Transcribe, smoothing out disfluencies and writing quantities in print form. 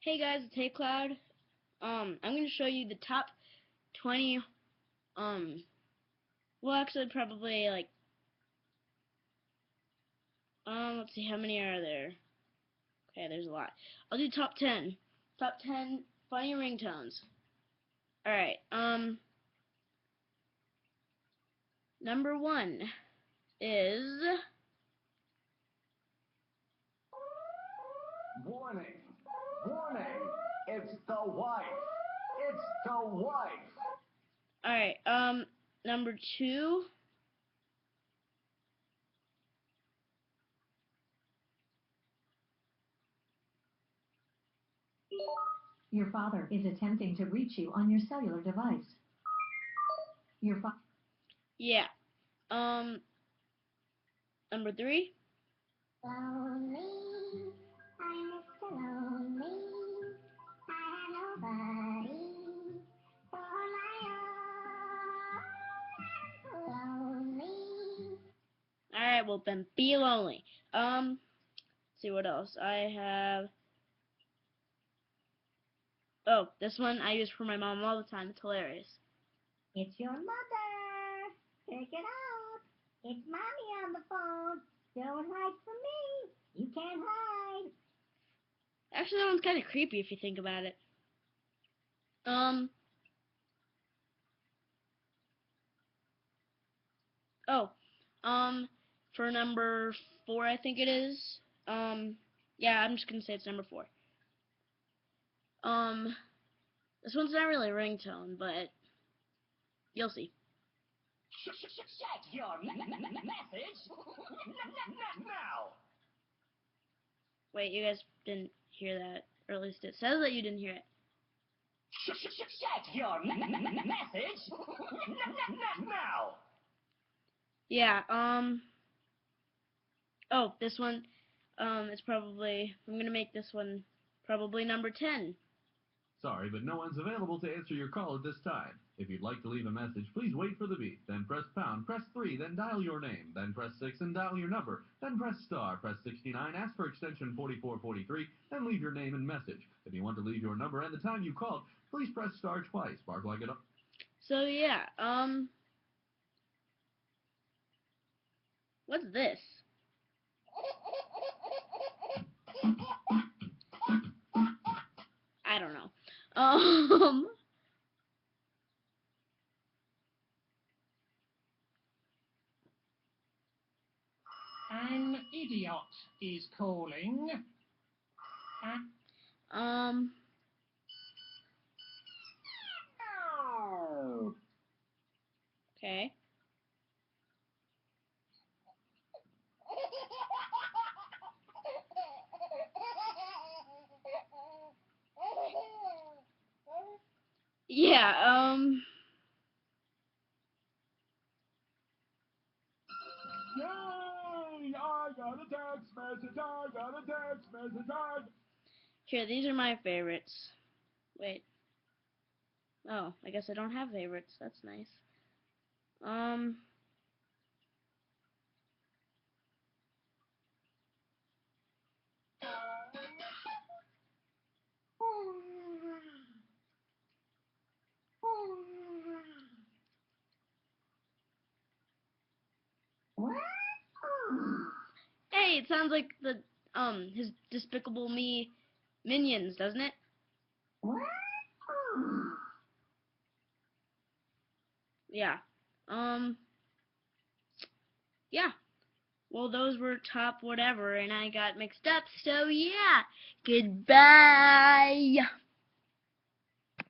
Hey guys, it's Hey Cloud. I'm gonna show you the top 20. Well, actually, probably like let's see, how many are there? Okay, there's a lot. I'll do top 10. Top 10 funny ringtones. All right. Number 1 is Warning! Warning! It's the wife! It's the wife! all right. Number 2. Your father is attempting to reach you on your cellular device. Yeah. Number 3. Lonely, I'm Mr. Lonely. I have nobody for my own. I'm lonely. All right. Well, then be lonely. Let's see what else I have. Oh, this one I use for my mom all the time. It's hilarious. It's your mother. Pick it up. It's mommy on the phone. Don't hide from me. You can't hide. Actually, that one's kind of creepy if you think about it. Oh, for number 4, I think it is. Yeah, I'm just gonna say it's number 4. This one's not really a ringtone, but you'll see. Check your message now! Wait, you guys didn't hear that, or at least it says that you didn't hear it. Check your message now! Yeah, oh, this one, it's probably, I'm gonna make this one probably number 10. Sorry, but no one's available to answer your call at this time. If you'd like to leave a message, please wait for the beep, then press pound, press 3, then dial your name, then press 6 and dial your number, then press star, press 69, ask for extension 4443, then leave your name and message. If you want to leave your number and the time you called, please press star twice. Bark like it up. So yeah, what's this? I don't know. An idiot is calling. Okay. Yeah, Yay! I got a text message! I got a text message! here, these are my favorites. Wait. Oh, I guess I don't have favorites. That's nice. Hey, it sounds like the his Despicable Me minions, doesn't it? Yeah. Yeah. Well, those were top whatever, and I got mixed up, so yeah. Goodbye.